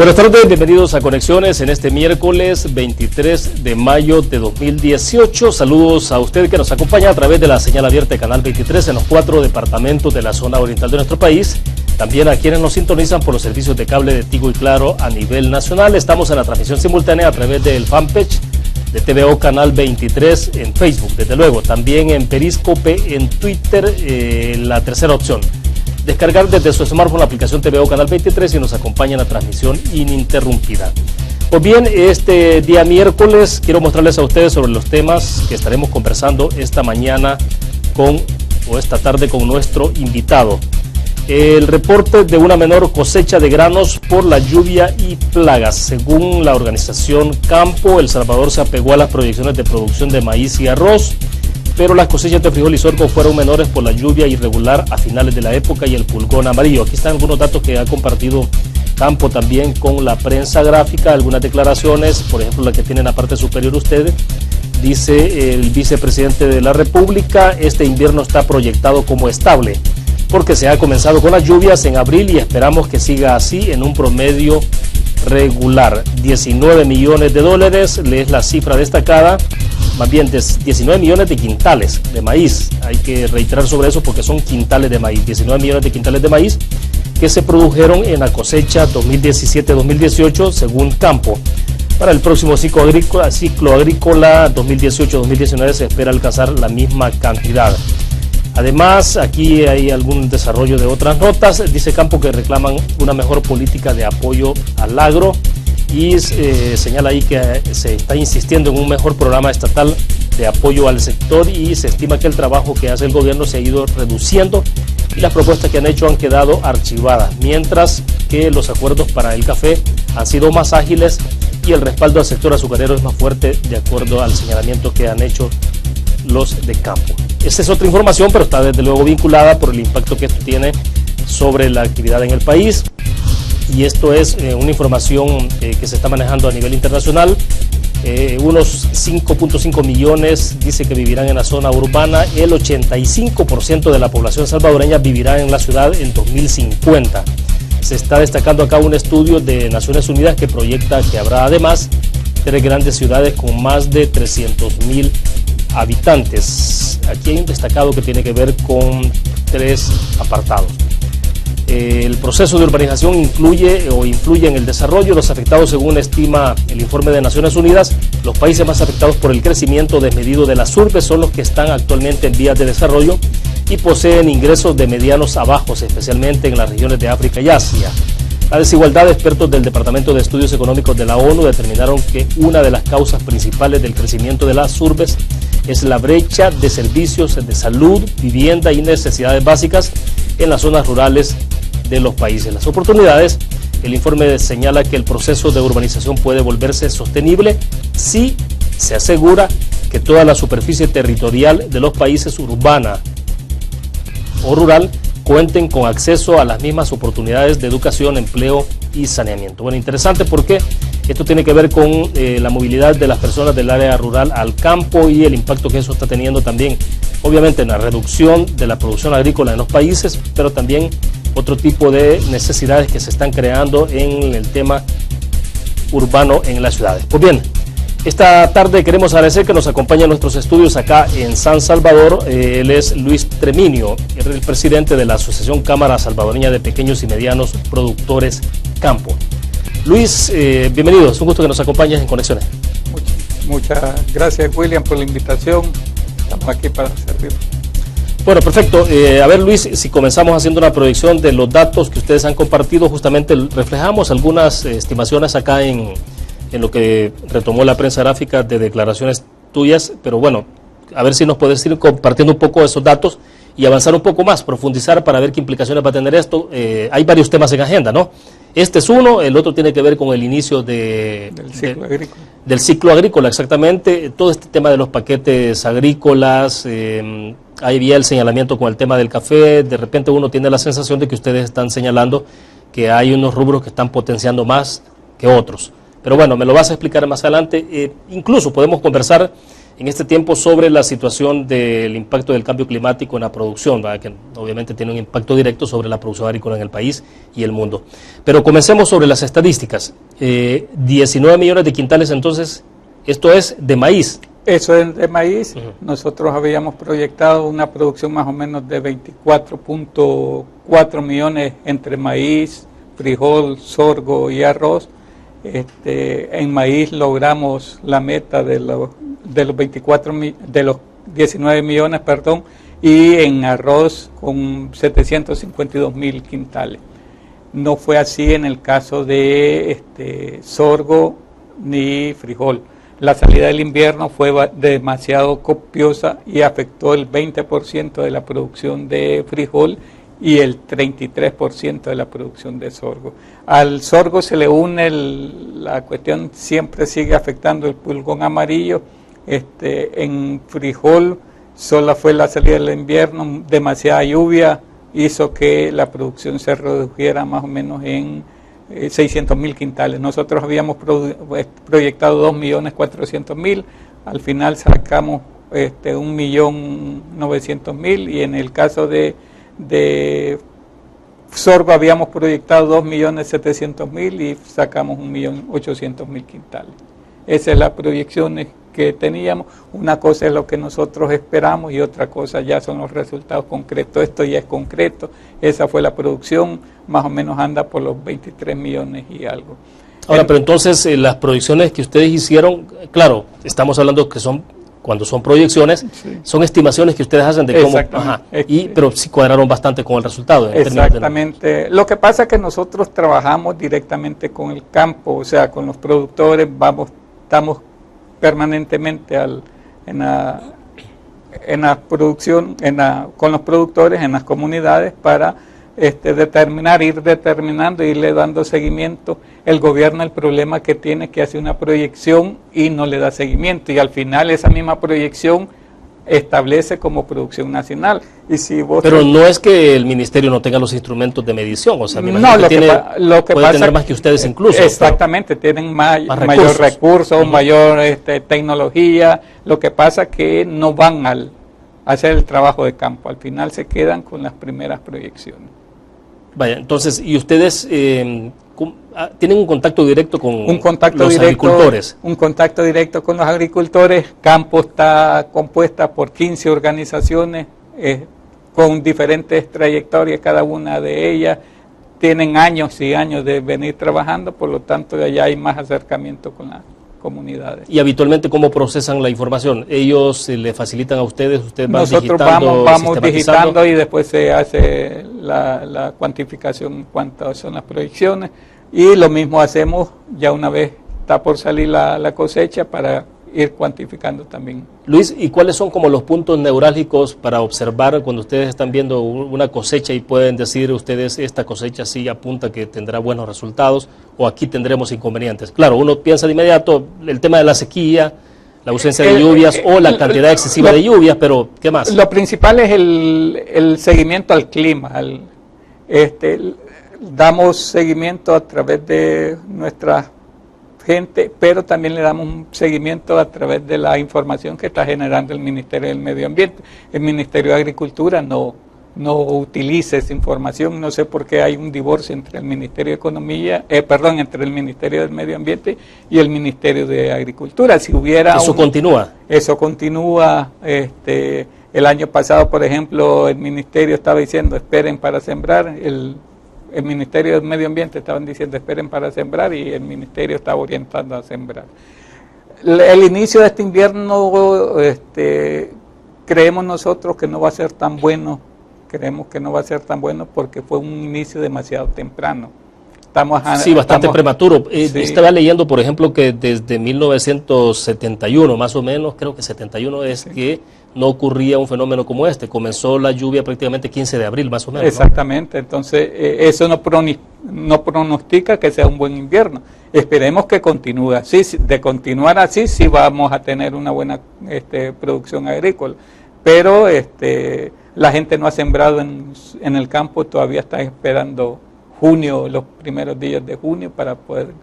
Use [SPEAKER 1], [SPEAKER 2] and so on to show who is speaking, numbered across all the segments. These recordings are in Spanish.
[SPEAKER 1] Buenas tardes, bienvenidos a Conexiones en este miércoles 23 de mayo de 2018. Saludos a usted que nos acompaña a través de la señal abierta de Canal 23 en los 4 departamentos de la zona oriental de nuestro país. También a quienes nos sintonizan por los servicios de cable de Tigo y Claro a nivel nacional. Estamos en la transmisión simultánea a través del fanpage de TVO Canal 23 en Facebook, desde luego. También en Periscope, en Twitter, la tercera opción. Descargar desde su smartphone la aplicación TVO Canal 23 y nos acompaña en la transmisión ininterrumpida. Pues bien, este día miércoles quiero mostrarles a ustedes sobre los temas que estaremos conversando esta mañana esta tarde con nuestro invitado. El reporte de una menor cosecha de granos por la lluvia y plagas. Según la organización Campo, El Salvador se apegó a las proyecciones de producción de maíz y arroz, pero las cosechas de frijol y sorgo fueron menores por la lluvia irregular a finales de la época y el pulgón amarillo. Aquí están algunos datos que ha compartido Campo también con la prensa gráfica, algunas declaraciones, por ejemplo la que tienen en la parte superior ustedes. Dice el vicepresidente de la República: este invierno está proyectado como estable, porque se ha comenzado con las lluvias en abril y esperamos que siga así en un promedio regular. 19 millones de dólares es la cifra destacada, más bien 19 millones de quintales de maíz. Hay que reiterar sobre eso porque son quintales de maíz. 19 millones de quintales de maíz que se produjeron en la cosecha 2017-2018 según Campo. Para el próximo ciclo agrícola 2018-2019 se espera alcanzar la misma cantidad. Además, aquí hay algún desarrollo de otras notas. Dice Campo que reclaman una mejor política de apoyo al agro y señala ahí que se está insistiendo en un mejor programa estatal de apoyo al sector y se estima que el trabajo que hace el gobierno se ha ido reduciendo y las propuestas que han hecho han quedado archivadas, mientras que los acuerdos para el café han sido más ágiles y el respaldo al sector azucarero es más fuerte, de acuerdo al señalamiento que han hecho los de Campo. Esta es otra información, pero está desde luego vinculada por el impacto que esto tiene sobre la actividad en el país. Y esto es una información que se está manejando a nivel internacional. Unos 5.5 millones dice que vivirán en la zona urbana. El 85% de la población salvadoreña vivirá en la ciudad en 2050. Se está destacando acá un estudio de Naciones Unidas que proyecta que habrá además 3 grandes ciudades con más de 300.000 habitantes. Aquí hay un destacado que tiene que ver con 3 apartados. El proceso de urbanización influye en el desarrollo. Los afectados, según estima el informe de Naciones Unidas, los países más afectados por el crecimiento desmedido de las urbes son los que están actualmente en vías de desarrollo y poseen ingresos de medianos a bajos, especialmente en las regiones de África y Asia. La desigualdad, expertos del Departamento de Estudios Económicos de la ONU determinaron que una de las causas principales del crecimiento de las urbes es la brecha de servicios de salud, vivienda y necesidades básicas en las zonas rurales de los países. Las oportunidades, el informe señala que el proceso de urbanización puede volverse sostenible si se asegura que toda la superficie territorial de los países urbana o rural cuenten con acceso a las mismas oportunidades de educación, empleo y saneamiento. Bueno, interesante porque esto tiene que ver con la movilidad de las personas del área rural al campo y el impacto que eso está teniendo también, obviamente, en la reducción de la producción agrícola en los países, pero también otro tipo de necesidades que se están creando en el tema urbano en las ciudades. Pues bien, esta tarde queremos agradecer que nos acompañe en nuestros estudios acá en San Salvador. Él es Luis Treminio, el presidente de la Asociación Cámara Salvadoreña de Pequeños y Medianos Productores Campo. Luis, bienvenido, es un gusto que nos acompañes en Conexiones.
[SPEAKER 2] Muchas gracias, William, por la invitación. Estamos aquí para servir.
[SPEAKER 1] Bueno, perfecto. A ver, Luis, si comenzamos haciendo una proyección de los datos que ustedes han compartido, justamente reflejamos algunas estimaciones acá en lo que retomó la prensa gráfica de declaraciones tuyas, pero bueno, a ver si nos puedes ir compartiendo un poco esos datos y avanzar un poco más, profundizar para ver qué implicaciones va a tener esto. Hay varios temas en agenda, ¿no? Este es uno, el otro tiene que ver con el inicio del ciclo agrícola, exactamente. Todo este tema de los paquetes agrícolas, ahí había el señalamiento con el tema del café. De repente uno tiene la sensación de que ustedes están señalando que hay unos rubros que están potenciando más que otros. Pero bueno, me lo vas a explicar más adelante. Incluso podemos conversar en este tiempo sobre la situación del impacto del cambio climático en la producción, ¿verdad? Que obviamente tiene un impacto directo sobre la producción agrícola en el país y el mundo. Pero comencemos sobre las estadísticas. 19 millones de quintales, entonces, esto es de maíz.
[SPEAKER 2] Eso es de maíz. Nosotros habíamos proyectado una producción más o menos de 24.4 millones entre maíz, frijol, sorgo y arroz. En maíz logramos la meta de los 19 millones, perdón, y en arroz con 752.000 quintales. No fue así en el caso de sorgo ni frijol. La salida del invierno fue demasiado copiosa y afectó el 20% de la producción de frijol y el 33% de la producción de sorgo. Al sorgo se le une la cuestión, siempre sigue afectando el pulgón amarillo. En frijol solo fue la salida del invierno, demasiada lluvia hizo que la producción se redujera más o menos en 600.000 quintales. Nosotros habíamos proyectado 2.400.000, al final sacamos 1.900.000 y en el caso de sorgo habíamos proyectado 2.700.000 y sacamos 1.800.000 quintales. Esas son las proyecciones que teníamos. Una cosa es lo que nosotros esperamos y otra cosa ya son los resultados concretos. Esto ya es concreto. Esa fue la producción, más o menos anda por los 23 millones y algo.
[SPEAKER 1] Ahora, pero entonces las proyecciones que ustedes hicieron, claro, estamos hablando que son, cuando son proyecciones, sí, son estimaciones que ustedes hacen de cómo, pero sí cuadraron bastante con el resultado.
[SPEAKER 2] Exactamente. Lo que pasa es que nosotros trabajamos directamente con el campo, o sea, con los productores, estamos permanentemente en la producción, con los productores en las comunidades para ir determinando, irle dando seguimiento. El gobierno, el problema que tiene es que hace una proyección y no le da seguimiento, y al final esa misma proyección establece como producción nacional. Y si vos
[SPEAKER 1] pero no es que el ministerio no tenga los instrumentos de medición, o sea, me
[SPEAKER 2] no, lo que
[SPEAKER 1] puede
[SPEAKER 2] pasa
[SPEAKER 1] tener más que ustedes incluso.
[SPEAKER 2] Exactamente, tienen mayor recursos, mayor tecnología. Lo que pasa es que no van a hacer el trabajo de campo, al final se quedan con las primeras proyecciones.
[SPEAKER 1] Vaya, entonces, ¿y ustedes tienen un contacto directo con los agricultores?
[SPEAKER 2] Un contacto directo con los agricultores. Campo está compuesta por 15 organizaciones con diferentes trayectorias, cada una de ellas. Tienen años y años de venir trabajando, por lo tanto ya hay más acercamiento con las comunidades.
[SPEAKER 1] ¿Y habitualmente cómo procesan la información? ¿Ellos le facilitan a ustedes? ¿Ustedes van
[SPEAKER 2] Nosotros
[SPEAKER 1] digitando,
[SPEAKER 2] vamos digitando y después se hace la cuantificación en cuanto son las proyecciones, y lo mismo hacemos ya una vez está por salir la cosecha para ir cuantificando también.
[SPEAKER 1] Luis, ¿y cuáles son como los puntos neurálgicos para observar cuando ustedes están viendo una cosecha y pueden decir ustedes esta cosecha sí apunta que tendrá buenos resultados o aquí tendremos inconvenientes? Claro, uno piensa de inmediato el tema de la sequía, la ausencia de lluvias o la cantidad excesiva de lluvias, pero ¿qué más?
[SPEAKER 2] Lo principal es el seguimiento al clima. Damos seguimiento a través de nuestra gente, pero también le damos un seguimiento a través de la información que está generando el Ministerio del Medio Ambiente. El Ministerio de Agricultura no utiliza esa información. No sé por qué hay un divorcio entre el Ministerio de Economía, entre el Ministerio del Medio Ambiente y el Ministerio de Agricultura. Si hubiera
[SPEAKER 1] eso continúa.
[SPEAKER 2] Eso continúa. El año pasado, por ejemplo, el Ministerio estaba diciendo esperen para sembrar. El Ministerio del Medio Ambiente estaban diciendo esperen para sembrar y el Ministerio estaba orientando a sembrar. El inicio de este invierno creemos nosotros que no va a ser tan bueno. Creemos que no va a ser tan bueno porque fue un inicio demasiado temprano.
[SPEAKER 1] Bastante prematuro. Sí. Estaba leyendo, por ejemplo, que desde 1971, más o menos, creo que 71 es que no ocurría un fenómeno como este. Comenzó la lluvia prácticamente 15 de abril, más o menos.
[SPEAKER 2] Exactamente, ¿no? Entonces eso no pronostica que sea un buen invierno. Esperemos que continúe así. De continuar así, sí vamos a tener una buena producción agrícola. Pero la gente no ha sembrado en el campo, todavía está esperando junio, los primeros días de junio para poder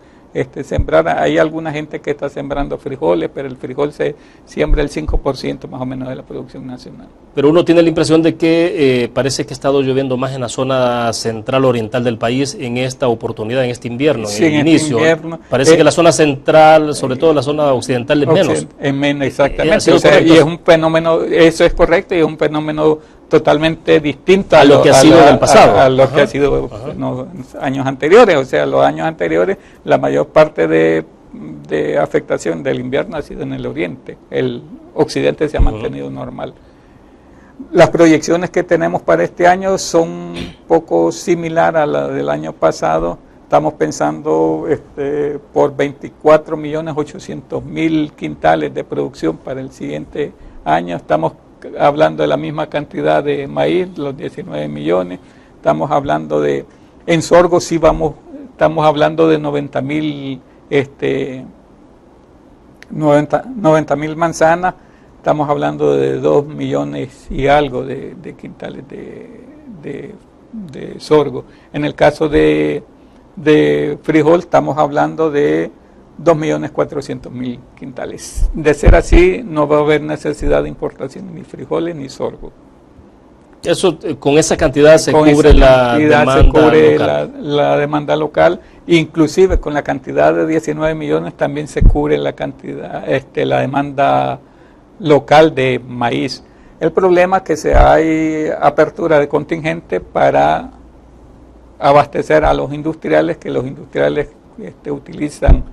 [SPEAKER 2] sembrar. Hay alguna gente que está sembrando frijoles, pero el frijol se siembra el 5% más o menos de la producción nacional.
[SPEAKER 1] Pero uno tiene la impresión de que parece que ha estado lloviendo más en la zona central oriental del país en esta oportunidad, en este invierno,
[SPEAKER 2] sí,
[SPEAKER 1] en el inicio.
[SPEAKER 2] Invierno,
[SPEAKER 1] parece que la zona central, sobre todo la zona occidental, es menos.
[SPEAKER 2] Es menos, exactamente. O sea, y es un fenómeno, eso es correcto, y es un fenómeno totalmente distinto
[SPEAKER 1] a lo que ha sido en el pasado.
[SPEAKER 2] A lo que ha sido en los años anteriores. O sea, los años anteriores, la mayor parte de afectación del invierno ha sido en el oriente. El occidente se ha mantenido normal. Las proyecciones que tenemos para este año son un poco similares a la del año pasado. Estamos pensando por 24.800.000 quintales de producción para el siguiente año. Estamos hablando de la misma cantidad de maíz, los 19 millones. Estamos hablando en sorgo sí estamos hablando de 90.000 manzanas. Estamos hablando de 2 millones y algo de quintales de sorgo. En el caso de frijol estamos hablando de 2.400.000 quintales. De ser así, no va a haber necesidad de importación ni frijoles ni sorgo.
[SPEAKER 1] Eso, con esa cantidad se cubre la demanda local.
[SPEAKER 2] La demanda local, inclusive con la cantidad de 19 millones también se cubre la cantidad, la demanda local de maíz. El problema es que hay apertura de contingente para abastecer a los industriales, que los industriales utilizan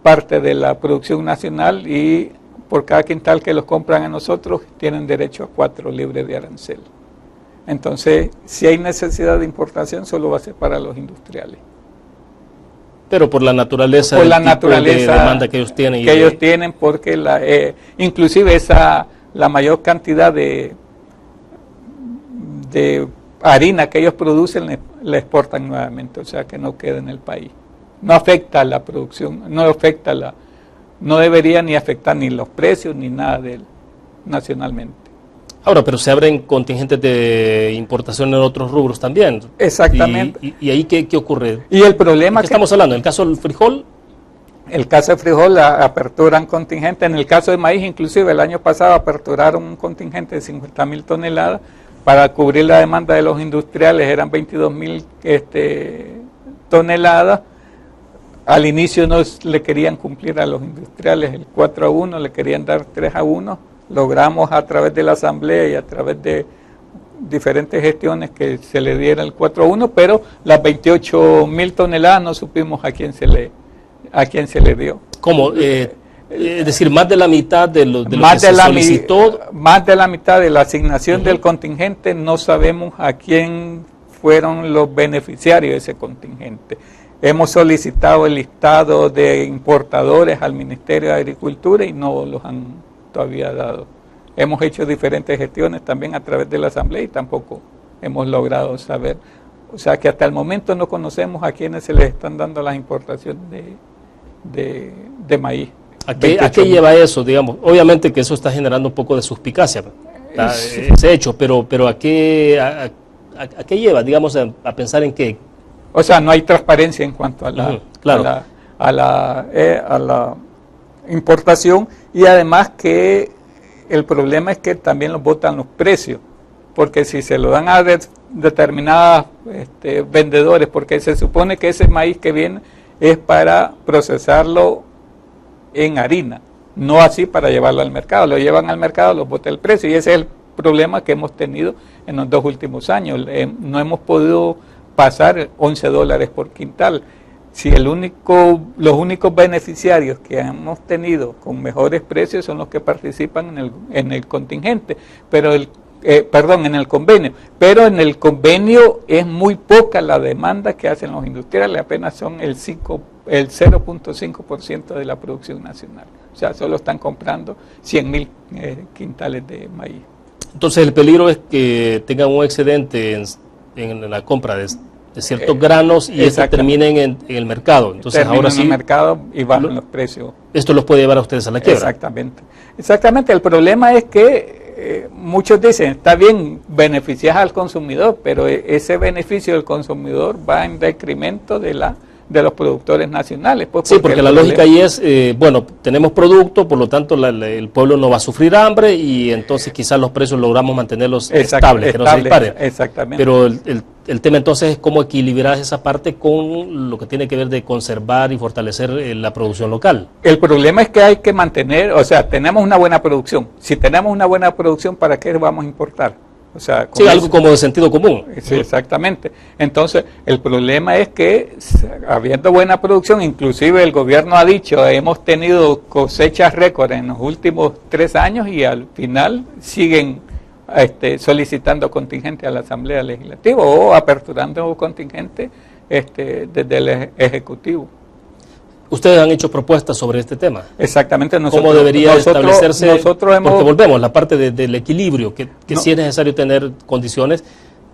[SPEAKER 2] parte de la producción nacional y por cada quintal que los compran a nosotros tienen derecho a 4 libres de arancel. Entonces, si hay necesidad de importación, solo va a ser para los industriales.
[SPEAKER 1] Pero por la naturaleza,
[SPEAKER 2] por la naturaleza
[SPEAKER 1] de demanda que ellos tienen.
[SPEAKER 2] Ellos tienen porque inclusive la mayor cantidad de harina que ellos producen la exportan nuevamente, o sea que no queda en el país. No afecta la producción, no debería ni afectar ni los precios ni nada de él nacionalmente.
[SPEAKER 1] Ahora, pero se abren contingentes de importación en otros rubros también.
[SPEAKER 2] Exactamente.
[SPEAKER 1] ¿Y ahí qué ocurre?
[SPEAKER 2] Y el problema
[SPEAKER 1] ¿Qué estamos hablando? ¿En el caso del frijol?
[SPEAKER 2] El caso de frijol aperturan contingente. En el caso de maíz, inclusive el año pasado aperturaron un contingente de 50.000 toneladas para cubrir la demanda de los industriales. Eran 22.000 toneladas. Al inicio no le querían cumplir a los industriales el 4-1, le querían dar 3-1. Logramos a través de la asamblea y a través de diferentes gestiones que se le diera el 4-1, pero las 28.000 toneladas no supimos a quién se le dio.
[SPEAKER 1] ¿Cómo? Es decir, más de la mitad de lo que se solicitó.
[SPEAKER 2] Más de la mitad de la asignación del contingente, no sabemos a quién fueron los beneficiarios de ese contingente. Hemos solicitado el listado de importadores al Ministerio de Agricultura y no los han todavía dado. Hemos hecho diferentes gestiones también a través de la Asamblea y tampoco hemos logrado saber. O sea que hasta el momento no conocemos a quienes se les están dando las importaciones de maíz.
[SPEAKER 1] ¿A qué lleva eso? Digamos, obviamente que eso está generando un poco de suspicacia, ese hecho, pero ¿a qué lleva? Digamos, a pensar en qué.
[SPEAKER 2] O sea, no hay transparencia en cuanto a la importación, y además que el problema es que también los botan los precios, porque si se lo dan a determinados vendedores, porque se supone que ese maíz que viene es para procesarlo en harina, no así para llevarlo al mercado. Lo llevan al mercado, los bota el precio, y ese es el problema que hemos tenido en los 2 últimos años. No hemos podido pasar $11 por quintal. Si los únicos beneficiarios que hemos tenido con mejores precios son los que participan en el contingente, pero en el convenio. Pero en el convenio es muy poca la demanda que hacen los industriales, apenas son el 0.5% de la producción nacional. O sea, solo están comprando 100.000 quintales de maíz.
[SPEAKER 1] Entonces el peligro es que tengan un excedente en la compra de ciertos granos y estos terminen en el mercado. Entonces ahora sí,
[SPEAKER 2] en el mercado y bajan los precios.
[SPEAKER 1] Esto los puede llevar a ustedes a la quiebra.
[SPEAKER 2] Exactamente. El problema es que muchos dicen, está bien, beneficias al consumidor, pero ese beneficio del consumidor va en detrimento de la de los productores nacionales. Pues,
[SPEAKER 1] sí, porque la lógica ahí es, bueno, tenemos producto, por lo tanto el pueblo no va a sufrir hambre y entonces quizás los precios logramos mantenerlos estables, que no se disparen.
[SPEAKER 2] Exactamente.
[SPEAKER 1] Pero el tema entonces es cómo equilibrar esa parte con lo que tiene que ver de conservar y fortalecer la producción local. El
[SPEAKER 2] problema es que hay que mantener, o sea, tenemos una buena producción. Si tenemos una buena producción, ¿para qué vamos a importar? O sea,
[SPEAKER 1] sí, algo como de sentido común.
[SPEAKER 2] Sí, exactamente. Entonces, el problema es que, habiendo buena producción, inclusive el gobierno ha dicho, hemos tenido cosechas récord en los últimos 3 años y al final siguen solicitando contingente a la Asamblea Legislativa o aperturando contingente desde el Ejecutivo.
[SPEAKER 1] ¿Ustedes han hecho propuestas sobre este tema?
[SPEAKER 2] Exactamente.
[SPEAKER 1] ¿Cómo debería establecerse? Porque volvemos, la parte del equilibrio, que sí es necesario tener condiciones,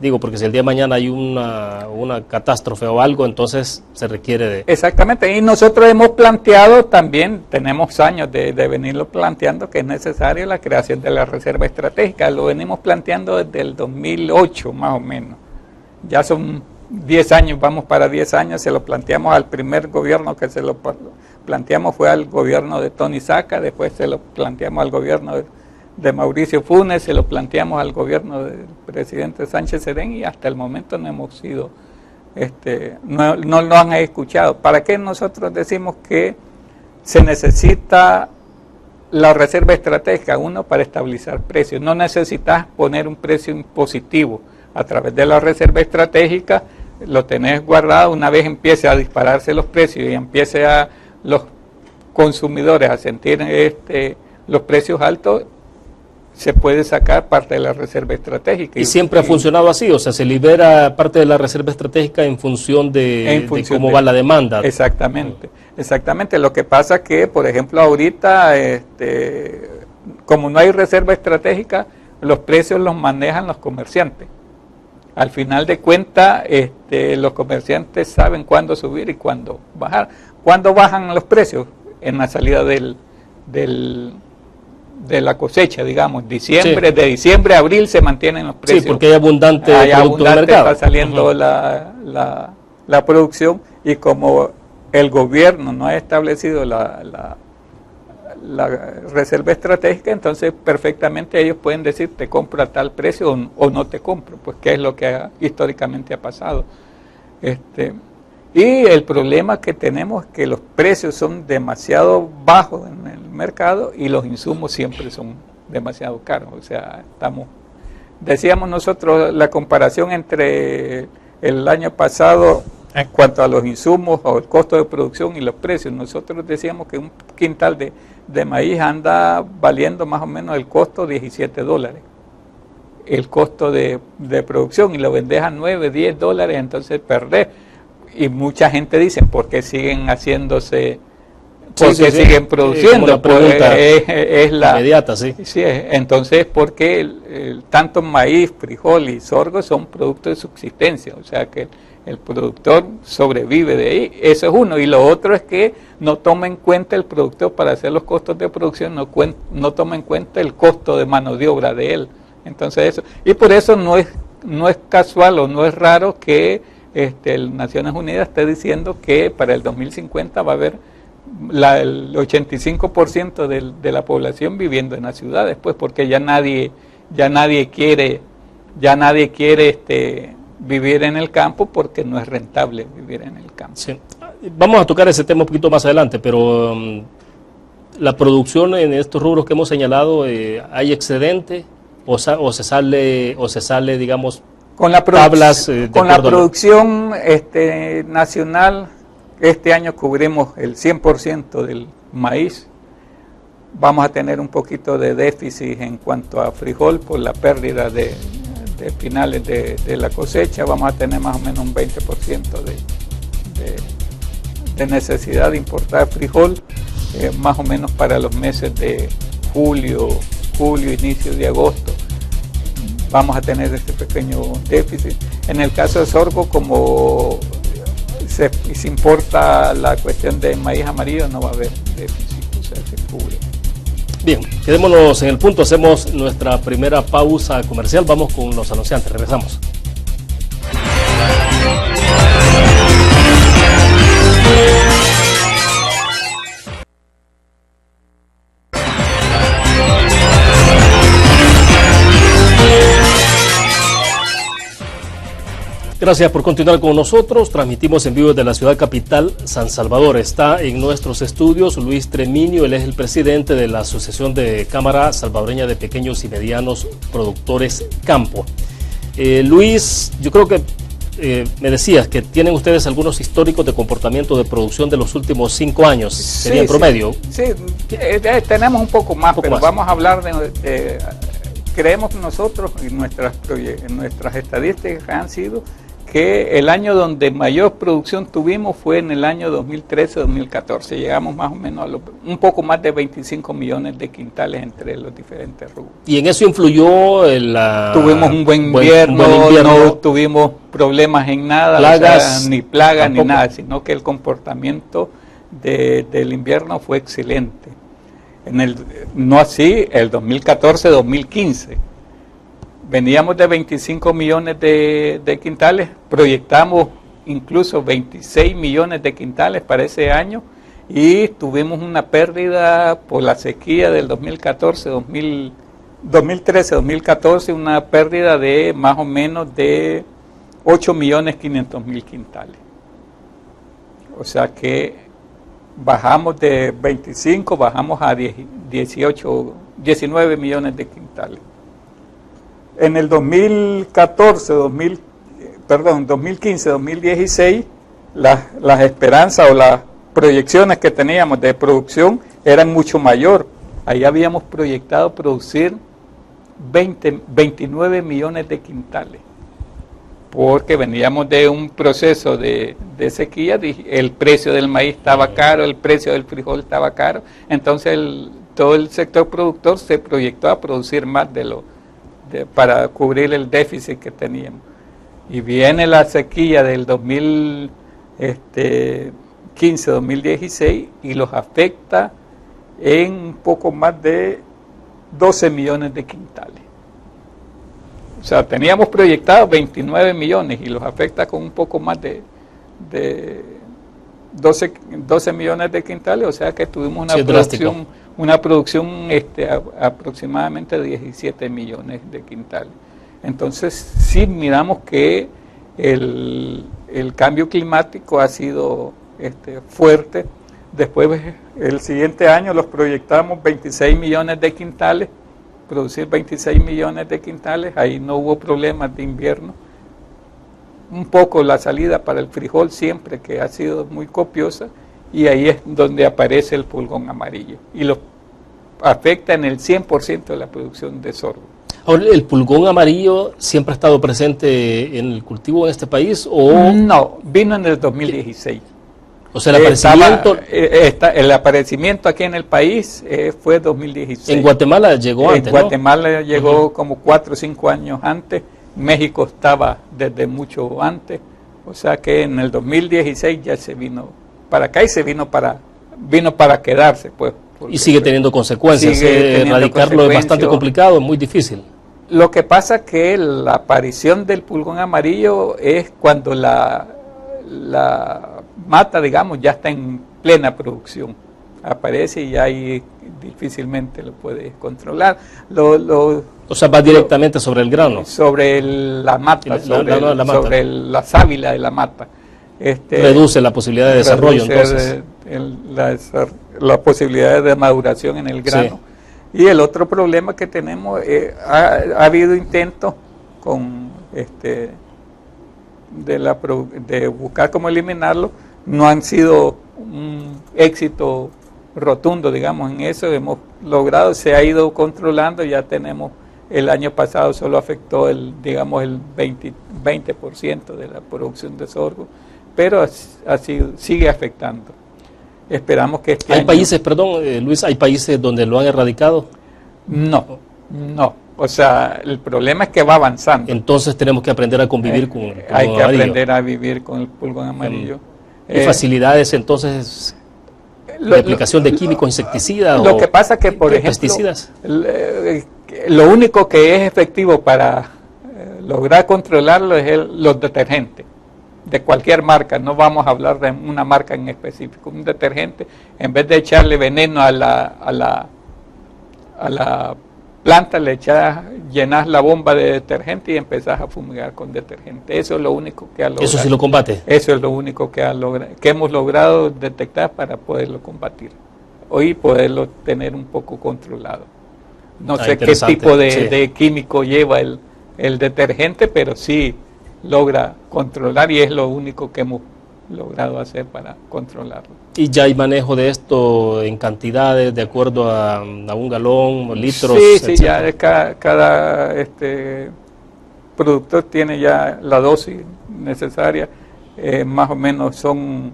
[SPEAKER 1] digo, porque si el día de mañana hay una catástrofe o algo, entonces se requiere de...
[SPEAKER 2] Exactamente, y nosotros hemos planteado también, tenemos años de venirlo planteando, que es necesaria la creación de la reserva estratégica. Lo venimos planteando desde el 2008, más o menos. Ya son 10 años, vamos para 10 años, se lo planteamos al primer gobierno que se lo planteamos, fue al gobierno de Tony Saca, después se lo planteamos al gobierno de Mauricio Funes, se lo planteamos al gobierno del presidente Sánchez Serén y hasta el momento no hemos sido, no lo han escuchado. ¿Para qué nosotros decimos que se necesita la reserva estratégica? Uno, para estabilizar precios. No necesitas poner un precio impositivo. A través de la reserva estratégica lo tenés guardado. Una vez empiece a dispararse los precios y empiece a los consumidores a sentir los precios altos, se puede sacar parte de la reserva estratégica.
[SPEAKER 1] Y siempre ha funcionado así, o sea, se libera parte de la reserva estratégica en función de cómo va la demanda.
[SPEAKER 2] Exactamente, exactamente. Lo que pasa es que, por ejemplo, ahorita, como no hay reserva estratégica, los precios los manejan los comerciantes. Al final de cuentas, los comerciantes saben cuándo subir y cuándo bajar. ¿Cuándo bajan los precios? En la salida de la cosecha, digamos, diciembre, sí. De diciembre a abril se mantienen los precios.
[SPEAKER 1] Sí, porque hay abundante producto en el mercado.
[SPEAKER 2] Está saliendo la producción, y como el gobierno no ha establecido la reserva estratégica, entonces perfectamente ellos pueden decir te compro a tal precio o no te compro, pues que es lo que históricamente ha pasado. Y el problema que tenemos es que los precios son demasiado bajos en el mercado y los insumos siempre son demasiado caros. O sea, decíamos nosotros la comparación entre el año pasado en cuanto a los insumos o el costo de producción y los precios. Nosotros decíamos que un quintal de maíz anda valiendo más o menos el costo $17, el costo de producción, y lo vendes a $9, $10, entonces perdés. Y mucha gente dice, ¿por qué siguen haciéndose? ¿Por qué siguen produciendo?
[SPEAKER 1] Pues es la inmediata, sí.
[SPEAKER 2] Sí, entonces, porque tanto maíz, frijol y sorgo son productos de subsistencia, o sea que el productor sobrevive de ahí. Eso es uno. Y lo otro es que no toma en cuenta el productor para hacer los costos de producción, no toma en cuenta el costo de mano de obra de él. Entonces eso, y por eso no es casual o no es raro que Naciones Unidas esté diciendo que para el 2050 va a haber el 85% de la población viviendo en las ciudades, pues porque ya nadie quiere vivir en el campo, porque no es rentable vivir en el campo.
[SPEAKER 1] Sí. Vamos a tocar ese tema un poquito más adelante, pero la producción en estos rubros que hemos señalado, ¿hay excedente o se sale, digamos,
[SPEAKER 2] con la producción nacional? Este año cubrimos el 100% del maíz. Vamos a tener un poquito de déficit en cuanto a frijol por la pérdida de finales de la cosecha. Vamos a tener más o menos un 20% de necesidad de importar frijol, más o menos para los meses de julio, inicio de agosto. Vamos a tener este pequeño déficit. En el caso de sorgo, como se importa la cuestión de maíz amarillo, no va a haber déficit, o sea, se cubre.
[SPEAKER 1] Bien, quedémonos en el punto, hacemos nuestra primera pausa comercial, vamos con los anunciantes, regresamos. Gracias por continuar con nosotros. Transmitimos en vivo desde la ciudad capital, San Salvador. Está en nuestros estudios Luis Treminio, él es el presidente de la Asociación de Cámara Salvadoreña de Pequeños y Medianos Productores Campo. Luis, yo creo que me decías que tienen ustedes algunos históricos de comportamiento de producción de los últimos 5 años, sería en promedio.
[SPEAKER 2] Sí, tenemos un poco más, vamos a hablar creemos nosotros, y nuestras estadísticas han sido que el año donde mayor producción tuvimos fue en el año 2013-2014. Llegamos más o menos a un poco más de 25 millones de quintales entre los diferentes rubros.
[SPEAKER 1] ¿Y en eso influyó
[SPEAKER 2] Tuvimos un buen invierno, no tuvimos problemas en nada,
[SPEAKER 1] plagas,
[SPEAKER 2] ni plagas ni nada, sino que el comportamiento del invierno fue excelente. No así el 2014-2015. Veníamos de 25 millones de quintales, proyectamos incluso 26 millones de quintales para ese año y tuvimos una pérdida por la sequía del 2013-2014, una pérdida de más o menos de 8.500.000 quintales. O sea que bajamos de 25, bajamos a 19 millones de quintales. En el 2015-2016, las esperanzas o las proyecciones que teníamos de producción eran mucho mayor. Ahí habíamos proyectado producir 29 millones de quintales, porque veníamos de un proceso de sequía, el precio del maíz estaba caro, el precio del frijol estaba caro, entonces todo el sector productor se proyectó a producir más para cubrir el déficit que teníamos. Y viene la sequía del 2015-2016 y los afecta en un poco más de 12 millones de quintales. O sea, teníamos proyectado 29 millones y los afecta con un poco más de 12 millones de quintales, o sea que tuvimos una producción aproximadamente de 17 millones de quintales. Entonces, sí miramos que el cambio climático ha sido fuerte. Después, el siguiente año los proyectamos 26 millones de quintales, producir 26 millones de quintales, ahí no hubo problemas de invierno. Un poco la salida para el frijol siempre, que ha sido muy copiosa, y ahí es donde aparece el pulgón amarillo, y lo afecta en el 100% de la producción de sorgo.
[SPEAKER 1] Ahora, ¿el pulgón amarillo siempre ha estado presente en el cultivo en este país? ¿O?
[SPEAKER 2] No, vino en el 2016.
[SPEAKER 1] O sea,
[SPEAKER 2] el aparecimiento aquí en el país fue 2016.
[SPEAKER 1] En Guatemala llegó antes,
[SPEAKER 2] ¿no? En Guatemala llegó como 4 o 5 años antes. México estaba desde mucho antes. O sea que en el 2016 ya se vino para acá y se vino para quedarse, pues.
[SPEAKER 1] Y sigue teniendo consecuencias. Erradicarlo es bastante complicado, es muy difícil.
[SPEAKER 2] Lo que pasa es que la aparición del pulgón amarillo es cuando la mata, digamos, ya está en plena producción. Aparece y ahí difícilmente lo puedes controlar.
[SPEAKER 1] O sea, va directamente sobre el grano.
[SPEAKER 2] Sobre la mata, sobre la sábila de la mata.
[SPEAKER 1] Reduce la posibilidad de desarrollo, entonces.
[SPEAKER 2] La posibilidad de maduración en el grano. Sí. Y el otro problema que tenemos, ha habido intentos de buscar cómo eliminarlo, no han sido un éxito rotundo, digamos, en eso. Hemos logrado, se ha ido controlando, ya tenemos, el año pasado solo afectó el 20% de la producción de sorgo, pero sigue afectando. Esperamos que
[SPEAKER 1] ¿Hay países, Luis, hay países donde lo han erradicado?
[SPEAKER 2] No. O sea, el problema es que va avanzando.
[SPEAKER 1] Entonces tenemos que aprender a convivir con el pulgón
[SPEAKER 2] amarillo. Hay que aprender a vivir con el pulgón amarillo.
[SPEAKER 1] ¿Y facilidades entonces de aplicación de químicos, insecticidas
[SPEAKER 2] lo que pasa que, por ejemplo,
[SPEAKER 1] pesticidas?
[SPEAKER 2] Lo único que es efectivo para lograr controlarlo es los detergentes. De cualquier marca, no vamos a hablar de una marca en específico. Un detergente, en vez de echarle veneno a la planta, le echas, llenas la bomba de detergente y empezás a fumigar con detergente. Eso es lo único que ha logrado.
[SPEAKER 1] ¿Eso sí lo combate?
[SPEAKER 2] Eso es lo único que hemos logrado detectar para poderlo combatir y poderlo tener un poco controlado. No sé qué tipo de químico lleva el detergente, pero sí logra controlar y es lo único que hemos logrado hacer para controlarlo.
[SPEAKER 1] ¿Y ya hay manejo de esto en cantidades de acuerdo a un galón, litros?
[SPEAKER 2] Sí,
[SPEAKER 1] etcétera?
[SPEAKER 2] Sí, ya cada productor tiene ya la dosis necesaria, más o menos son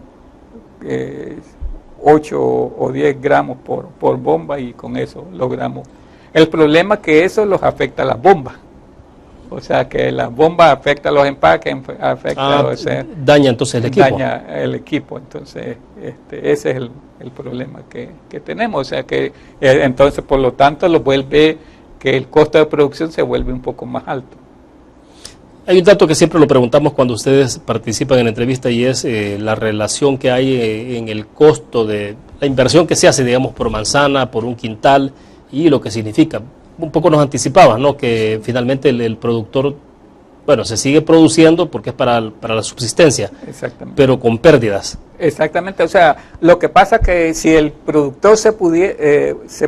[SPEAKER 2] 8 o 10 gramos por bomba y con eso logramos. El problema es que eso los afecta a las bombas. O sea, que las bombas afectan los empaques,
[SPEAKER 1] daña entonces el equipo.
[SPEAKER 2] Daña el equipo, entonces ese es el problema que tenemos. O sea, que entonces por lo tanto lo vuelve que el costo de producción se vuelve un poco más alto.
[SPEAKER 1] Hay un dato que siempre lo preguntamos cuando ustedes participan en la entrevista y es la relación que hay en el costo de la inversión que se hace, digamos, por manzana, por un quintal y lo que significa. Un poco nos anticipaba, ¿no?, que finalmente el productor, bueno, se sigue produciendo porque es para la subsistencia, pero con pérdidas.
[SPEAKER 2] Exactamente, o sea, lo que pasa que si el productor se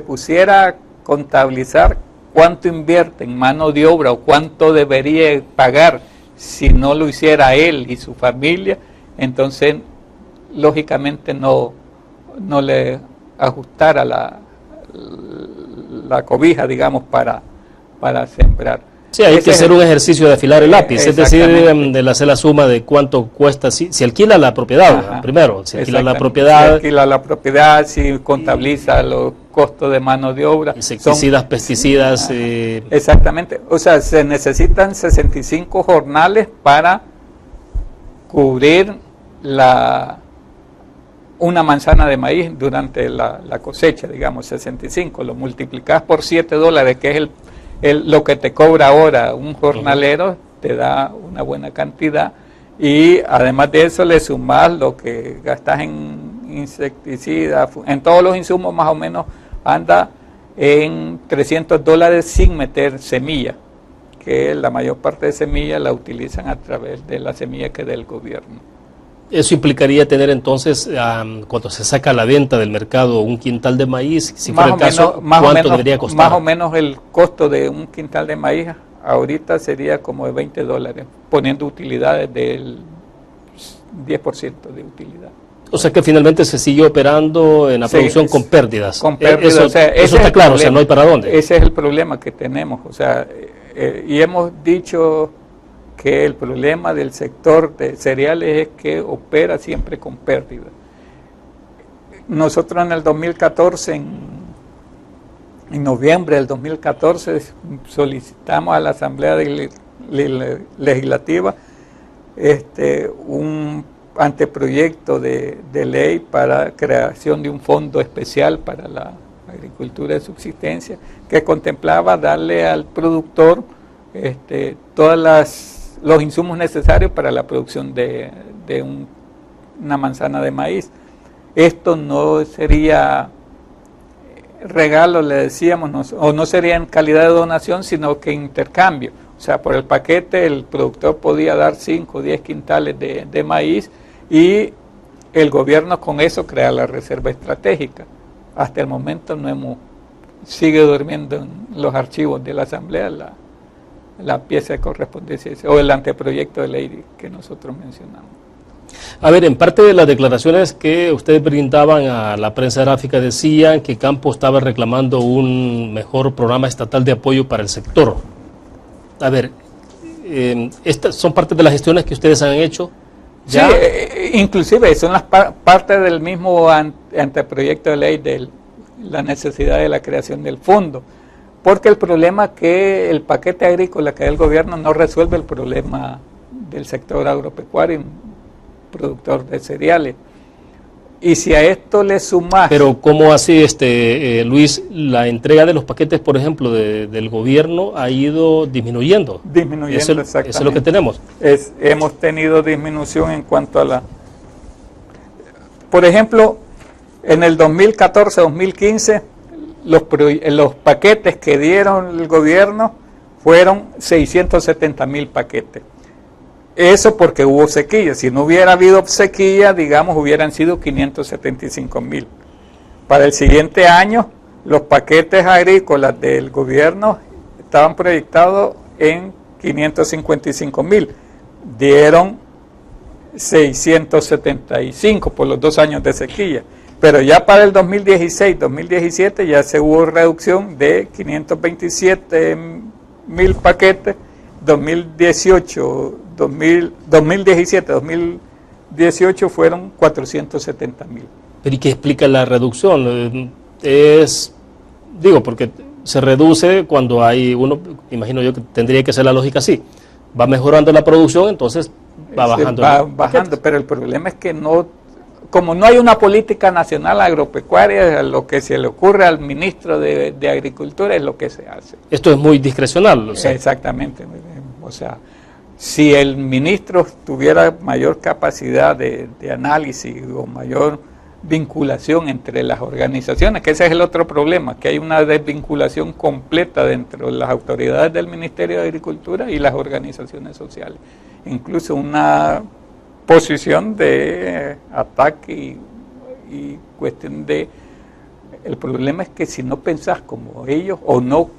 [SPEAKER 2] pusiera a contabilizar cuánto invierte en mano de obra o cuánto debería pagar si no lo hiciera él y su familia, entonces lógicamente no le ajustara la cobija, digamos, para sembrar.
[SPEAKER 1] Sí, hay que hacer un ejercicio de afilar el lápiz, es decir, de hacer la suma de cuánto cuesta, si alquila la propiedad, primero, si alquila la propiedad,
[SPEAKER 2] si contabiliza los costos de mano de obra.
[SPEAKER 1] Insecticidas, pesticidas.
[SPEAKER 2] Exactamente, o sea, se necesitan 65 jornales para cubrir una manzana de maíz durante la cosecha, digamos, 65, lo multiplicás por $7, que es lo que te cobra ahora un jornalero, te da una buena cantidad, y además de eso le sumás lo que gastas en insecticidas, en todos los insumos más o menos anda en $300 sin meter semilla, que la mayor parte de semilla la utilizan a través de la semilla que da el gobierno.
[SPEAKER 1] Eso implicaría tener entonces, cuando se saca a la venta del mercado un quintal de maíz, si fuera el caso, ¿cuánto debería costar?
[SPEAKER 2] Más o menos el costo de un quintal de maíz ahorita sería como de $20, poniendo utilidades del 10% de utilidad.
[SPEAKER 1] O sea que finalmente se sigue operando en la producción con pérdidas.
[SPEAKER 2] Con pérdidas,
[SPEAKER 1] eso está claro, o sea, no hay para dónde.
[SPEAKER 2] Ese es el problema que tenemos, o sea, y hemos dicho que el problema del sector de cereales es que opera siempre con pérdidas. Nosotros en el 2014, en noviembre del 2014, solicitamos a la Asamblea Legislativa un anteproyecto de ley para creación de un fondo especial para la agricultura de subsistencia que contemplaba darle al productor todas los insumos necesarios para la producción de una manzana de maíz. Esto no sería regalo, le decíamos, o no sería en calidad de donación, sino que intercambio. O sea, por el paquete el productor podía dar 5 o 10 quintales de maíz y el gobierno con eso crea la reserva estratégica. Hasta el momento sigue durmiendo en los archivos de la Asamblea la pieza de correspondencia o el anteproyecto de ley que nosotros mencionamos.
[SPEAKER 1] A ver, en parte de las declaraciones que ustedes brindaban a la prensa gráfica decían que Campo estaba reclamando un mejor programa estatal de apoyo para el sector. A ver, estas son parte de las gestiones que ustedes han hecho. ¿Ya?
[SPEAKER 2] Sí, inclusive son las partes del mismo anteproyecto de ley de la necesidad de la creación del fondo. Porque el problema es que el paquete agrícola que da el gobierno no resuelve el problema del sector agropecuario, productor de cereales. Y si a esto le sumas...
[SPEAKER 1] Pero ¿cómo así, Luis, la entrega de los paquetes, por ejemplo, del gobierno ha ido disminuyendo?
[SPEAKER 2] Disminuyendo, exactamente.
[SPEAKER 1] Eso es lo que tenemos.
[SPEAKER 2] Hemos tenido disminución en cuanto a la... Por ejemplo, en el 2014-2015... los paquetes que dieron el gobierno fueron 670,000 paquetes. Eso porque hubo sequía. Si no hubiera habido sequía, digamos, hubieran sido 575,000. Para el siguiente año, los paquetes agrícolas del gobierno estaban proyectados en 555,000. Dieron 675 por los 2 años de sequía. Pero ya para el 2016-2017 ya se hubo reducción de 527,000 paquetes. 2017-2018 fueron 470,000.
[SPEAKER 1] ¿Pero y qué explica la reducción? Porque se reduce cuando hay uno, imagino yo que tendría que ser la lógica así, va mejorando la producción, entonces va bajando.
[SPEAKER 2] Va bajando, pero el problema es que como no hay una política nacional agropecuaria, lo que se le ocurre al ministro de Agricultura es lo que se hace.
[SPEAKER 1] Esto es muy discrecional.
[SPEAKER 2] Exactamente. O sea, si el ministro tuviera mayor capacidad de análisis o mayor vinculación entre las organizaciones, que ese es el otro problema, que hay una desvinculación completa dentro de las autoridades del Ministerio de Agricultura y las organizaciones sociales. Incluso una posición de ataque y cuestión de... El problema es que si no pensás como ellos, o no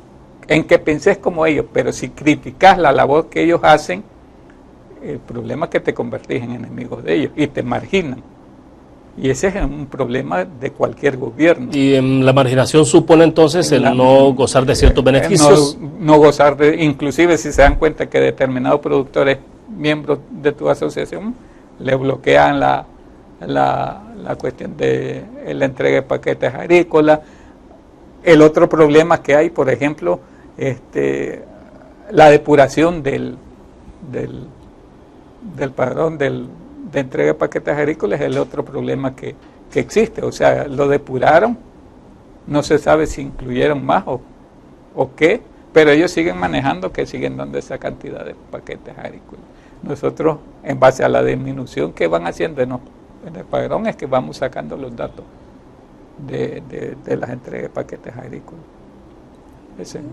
[SPEAKER 2] en que pensés como ellos, pero si criticás la labor que ellos hacen, el problema es que te convertís en enemigos de ellos y te marginan. Y ese es un problema de cualquier gobierno.
[SPEAKER 1] Y en la marginación supone entonces el no gozar de ciertos beneficios.
[SPEAKER 2] No gozar de, inclusive si se dan cuenta que determinados productores, miembros de tu asociación, le bloquean la cuestión de la entrega de paquetes agrícolas. El otro problema que hay, por ejemplo, la depuración del padrón de entrega de paquetes agrícolas es el otro problema que existe. O sea, lo depuraron, no se sabe si incluyeron más o qué, pero ellos siguen manejando que siguen dando esa cantidad de paquetes agrícolas. Nosotros, en base a la disminución que van haciendo en el padrón, es que vamos sacando los datos de las entregas de paquetes agrícolas.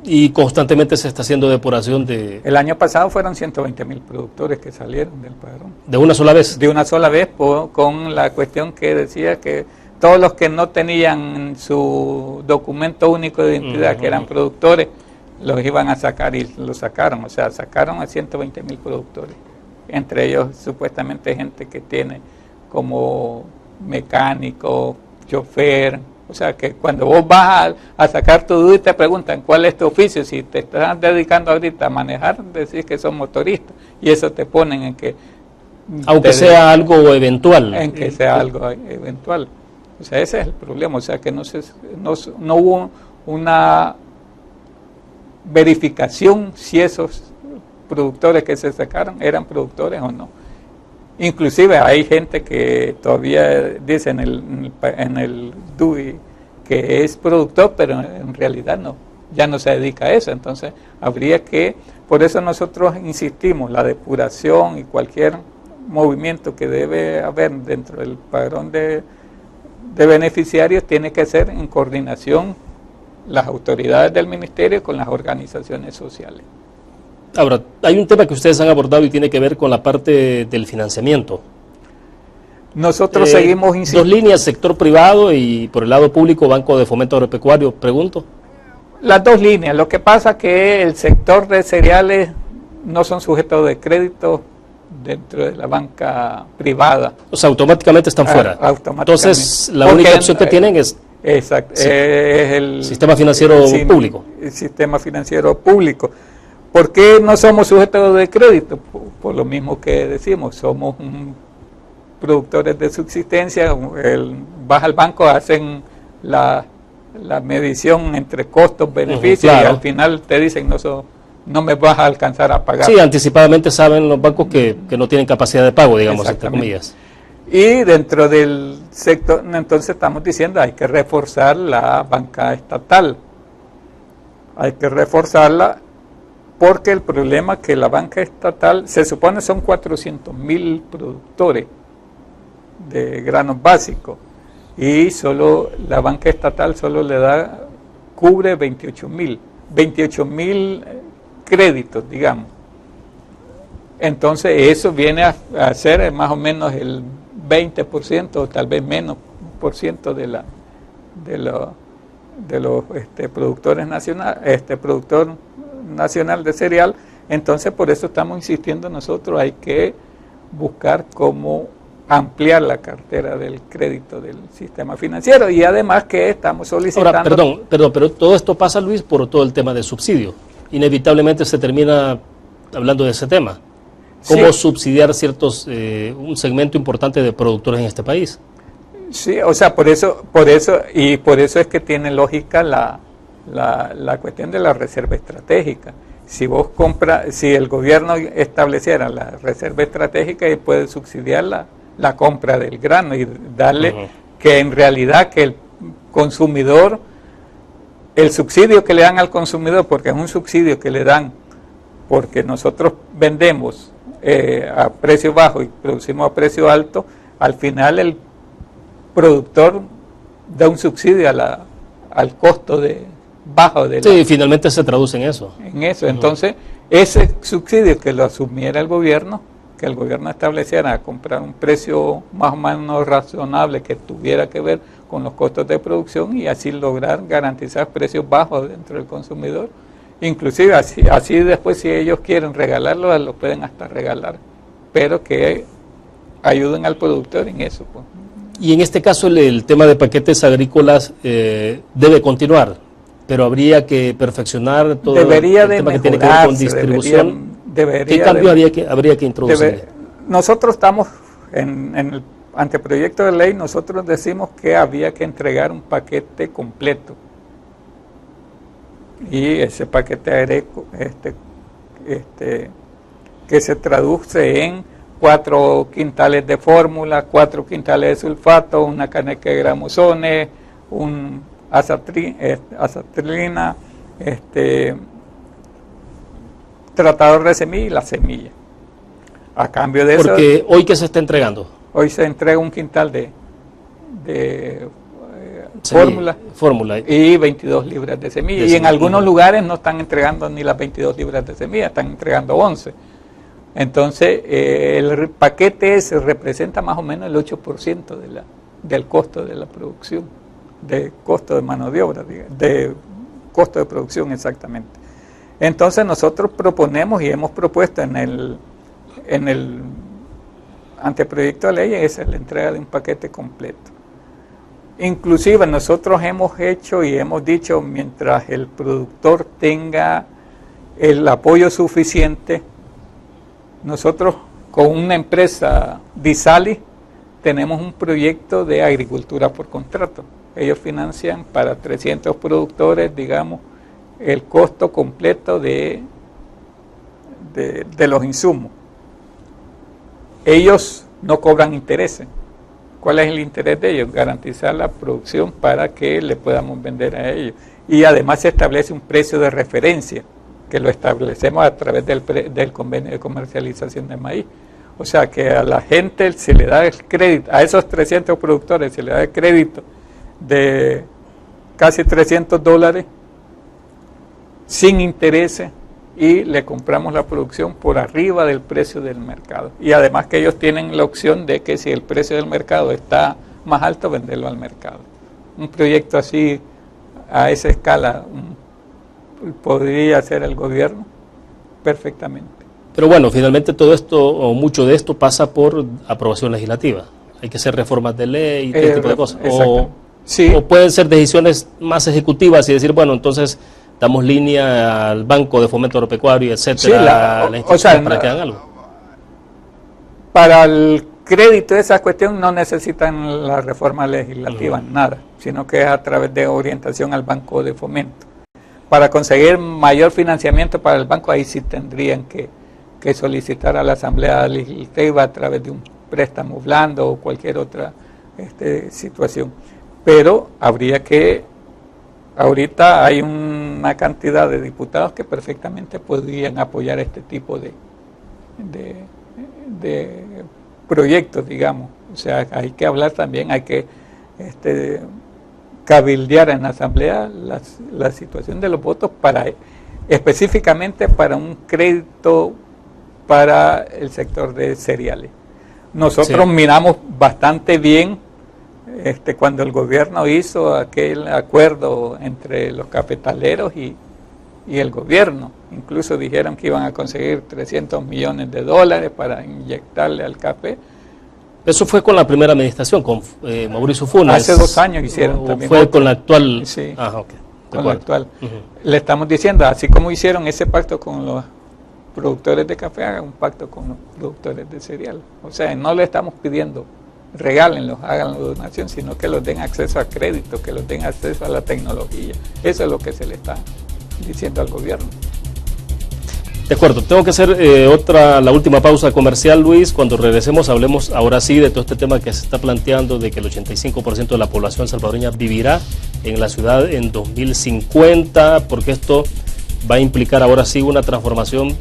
[SPEAKER 1] Y constantemente se está haciendo depuración de...
[SPEAKER 2] El año pasado fueron 120,000 productores que salieron del padrón.
[SPEAKER 1] ¿De una sola vez?
[SPEAKER 2] De una sola vez, con la cuestión que decía que todos los que no tenían su documento único de identidad, que eran productores, los iban a sacar, y los sacaron. O sea, sacaron a 120,000 productores. Entre ellos, supuestamente, gente que tiene como mecánico, chofer. O sea, que cuando vos vas a sacar tu duda y te preguntan cuál es tu oficio, si te estás dedicando ahorita a manejar, decís que sos motorista. Y eso te ponen en que...
[SPEAKER 1] Aunque sea algo eventual.
[SPEAKER 2] En que sea algo eventual. O sea, ese es el problema. O sea, que no hubo una verificación si esos productores que se sacaron eran productores o no. Inclusive hay gente que todavía dice en el DUI que es productor, pero en realidad no, ya no se dedica a eso. Entonces habría que, por eso nosotros insistimos, la depuración y cualquier movimiento que debe haber dentro del padrón de beneficiarios tiene que ser en coordinación las autoridades del ministerio con las organizaciones sociales.
[SPEAKER 1] Ahora, hay un tema que ustedes han abordado y tiene que ver con la parte del financiamiento.
[SPEAKER 2] Nosotros seguimos insistiendo.
[SPEAKER 1] 2 líneas, sector privado y por el lado público, Banco de Fomento Agropecuario, pregunto.
[SPEAKER 2] Las 2 líneas. Lo que pasa es que el sector de cereales no son sujetos de crédito dentro de la banca privada.
[SPEAKER 1] O sea, automáticamente están fuera.
[SPEAKER 2] Automáticamente.
[SPEAKER 1] Entonces, la única opción que tienen es...
[SPEAKER 2] Exacto,
[SPEAKER 1] es
[SPEAKER 2] el
[SPEAKER 1] sistema financiero público.
[SPEAKER 2] El sistema financiero público. ¿Por qué no somos sujetos de crédito? Por lo mismo que decimos, somos productores de subsistencia, vas al banco, hacen la medición entre costos, beneficios, claro, y al final te dicen no me vas a alcanzar a pagar.
[SPEAKER 1] Sí, anticipadamente saben los bancos que no tienen capacidad de pago, digamos, entre comillas.
[SPEAKER 2] Y dentro del sector, entonces estamos diciendo, hay que reforzar la banca estatal. Hay que reforzarla porque el problema es que la banca estatal, se supone son 400,000 productores de granos básicos y solo la banca estatal solo le da cubre 28,000 créditos, digamos. Entonces eso viene a ser más o menos el 20% o tal vez menos por ciento de los productores nacionales, productor nacional de cereal. Entonces por eso estamos insistiendo nosotros, hay que buscar cómo ampliar la cartera del crédito del sistema financiero, y además que estamos solicitando...
[SPEAKER 1] Ahora, perdón, pero todo esto pasa, Luis, por todo el tema del subsidio. Inevitablemente se termina hablando de ese tema. ¿Cómo subsidiar un segmento importante de productores en este país?
[SPEAKER 2] Sí, o sea, por eso es que tiene lógica la cuestión de la reserva estratégica. Si el gobierno estableciera la reserva estratégica, y puede subsidiar la compra del grano y darle que en realidad que el consumidor, el subsidio que le dan al consumidor, porque es un subsidio que le dan porque nosotros vendemos a precio bajo y producimos a precio alto, al final el productor da un subsidio al costo bajo de
[SPEAKER 1] Sí, finalmente se traduce en eso.
[SPEAKER 2] Entonces, ese subsidio que lo asumiera el gobierno, que el gobierno estableciera a comprar un precio más o menos razonable que tuviera que ver con los costos de producción, y así lograr garantizar precios bajos dentro del consumidor. Inclusive así después, si ellos quieren regalarlo, lo pueden hasta regalar, pero que ayuden al productor en eso, pues.
[SPEAKER 1] Y en este caso el tema de paquetes agrícolas debe continuar, pero habría que perfeccionar todo el tema que tiene que ver con distribución. ¿Qué cambio habría que introducir?
[SPEAKER 2] Nosotros estamos en el anteproyecto de ley, nosotros decimos que había que entregar un paquete completo, y ese paquete que se traduce en 4 quintales de fórmula, 4 quintales de sulfato, una caneca de gramosones, un azatrina, tratador de semilla y la semilla. A cambio de eso...
[SPEAKER 1] Porque hoy, ¿qué se está entregando?
[SPEAKER 2] Hoy se entrega un quintal de fórmula y 22 libras de semilla. Y en algunos lugares no están entregando ni las 22 libras de semilla, están entregando 11. Entonces, el paquete ese representa más o menos el 8% del costo de la producción, de costo de mano de obra, de costo de producción exactamente. Entonces nosotros proponemos y hemos propuesto en el anteproyecto de ley es la entrega de un paquete completo. Inclusive nosotros hemos hecho y hemos dicho, mientras el productor tenga el apoyo suficiente, nosotros con una empresa Disali tenemos un proyecto de agricultura por contrato. Ellos financian para 300 productores, digamos, el costo completo de los insumos. Ellos no cobran intereses. ¿Cuál es el interés de ellos? Garantizar la producción para que le podamos vender a ellos. Y además se establece un precio de referencia, que lo establecemos a través del convenio de comercialización de maíz. O sea que a la gente se le da el crédito, a esos 300 productores se le da el crédito de casi $300 sin intereses, y le compramos la producción por arriba del precio del mercado. Y además que ellos tienen la opción de que si el precio del mercado está más alto, venderlo al mercado. Un proyecto así, a esa escala, podría hacer el gobierno perfectamente.
[SPEAKER 1] Pero bueno, finalmente todo esto, o mucho de esto, pasa por aprobación legislativa. Hay que hacer reformas de ley y todo tipo de cosas. O pueden ser decisiones más ejecutivas y decir, bueno, entonces damos línea al Banco de Fomento Agropecuario, etcétera, para que hagan algo.
[SPEAKER 2] Para el crédito de esa cuestión no necesitan la reforma legislativa, nada, sino que es a través de orientación al Banco de Fomento. Para conseguir mayor financiamiento para el banco, ahí sí tendrían que solicitar a la Asamblea Legislativa a través de un préstamo blando o cualquier otra situación. Pero habría que, ahorita hay una cantidad de diputados que perfectamente podrían apoyar este tipo de proyectos, digamos. O sea, hay que hablar también, hay que cabildear en la asamblea la situación de los votos específicamente para un crédito para el sector de cereales. Nosotros miramos bastante bien cuando el gobierno hizo aquel acuerdo entre los cafetaleros y el gobierno. Incluso dijeron que iban a conseguir $300 millones para inyectarle al café.
[SPEAKER 1] Eso fue con la primera administración, con Mauricio Funes.
[SPEAKER 2] Hace 2 años hicieron también.
[SPEAKER 1] ¿Fue con la actual?
[SPEAKER 2] Sí,
[SPEAKER 1] okay.
[SPEAKER 2] Con la actual. Le estamos ddiciendo, así como hicieron ese pacto con los productores de café, hagan un pacto con los productores de cereal. O sea, no le estamos pidiendo regálenlos, háganlo de donación, sino que los den acceso a crédito, que los den acceso a la tecnología. Eso es lo que se le está diciendo al gobierno.
[SPEAKER 1] De acuerdo, tengo que hacer la última pausa comercial, Luis. Cuando regresemos hablemos ahora sí de todo este tema que se está planteando de que el 85% de la población salvadoreña vivirá en la ciudad en 2050, porque esto va a implicar ahora sí una transformación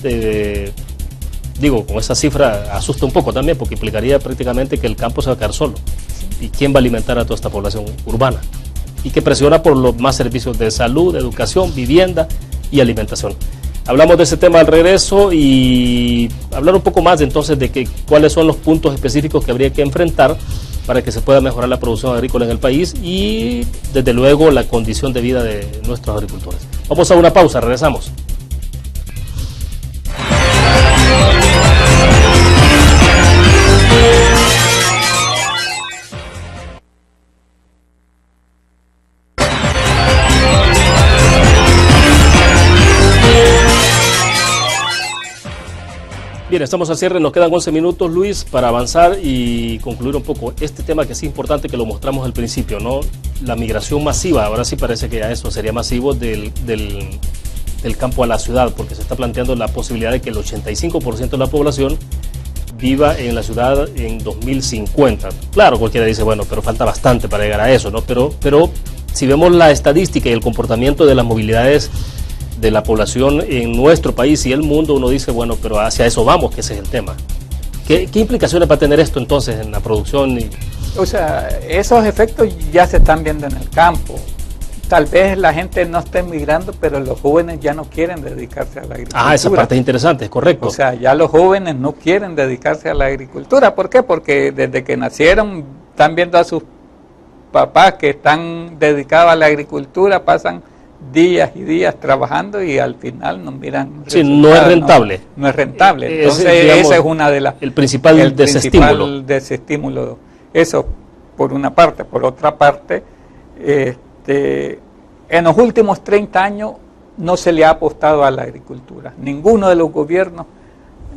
[SPEAKER 1] con esa cifra asusta un poco también, porque implicaría prácticamente que el campo se va a quedar solo. ¿Y quién va a alimentar a toda esta población urbana? Y que presiona por los más servicios de salud, educación, vivienda y alimentación. Hablamos de ese tema al regreso y hablar un poco más entonces de cuáles son los puntos específicos que habría que enfrentar para que se pueda mejorar la producción agrícola en el país y desde luego la condición de vida de nuestros agricultores. Vamos a una pausa, regresamos. Bien, estamos al cierre, nos quedan 11 minutos, Luis, para avanzar y concluir un poco este tema que es importante, que lo mostramos al principio, ¿no? La migración masiva, ahora sí parece que ya eso sería masivo del campo a la ciudad, porque se está planteando la posibilidad de que el 85% de la población viva en la ciudad en 2050. Claro, cualquiera dice, bueno, pero falta bastante para llegar a eso, ¿no? Pero si vemos la estadística y el comportamiento de las movilidades de la población en nuestro país y el mundo, uno dice, bueno, pero hacia eso vamos, que ese es el tema. ¿Qué implicaciones va a tener esto entonces en la producción?
[SPEAKER 2] O sea, esos efectos ya se están viendo en el campo. Tal vez la gente no esté migrando, pero los jóvenes ya no quieren dedicarse a la agricultura.
[SPEAKER 1] Esa parte es interesante, es correcto.
[SPEAKER 2] O sea, ya los jóvenes no quieren dedicarse a la agricultura. ¿Por qué? Porque desde que nacieron están viendo a sus papás que están dedicados a la agricultura, pasan días y días trabajando y al final no miran.
[SPEAKER 1] Sí, no es rentable.
[SPEAKER 2] No es rentable. Entonces, digamos, esa es una de las.
[SPEAKER 1] El principal
[SPEAKER 2] desestímulo. Eso por una parte. Por otra parte, en los últimos 30 años no se le ha apostado a la agricultura. Ninguno de los gobiernos,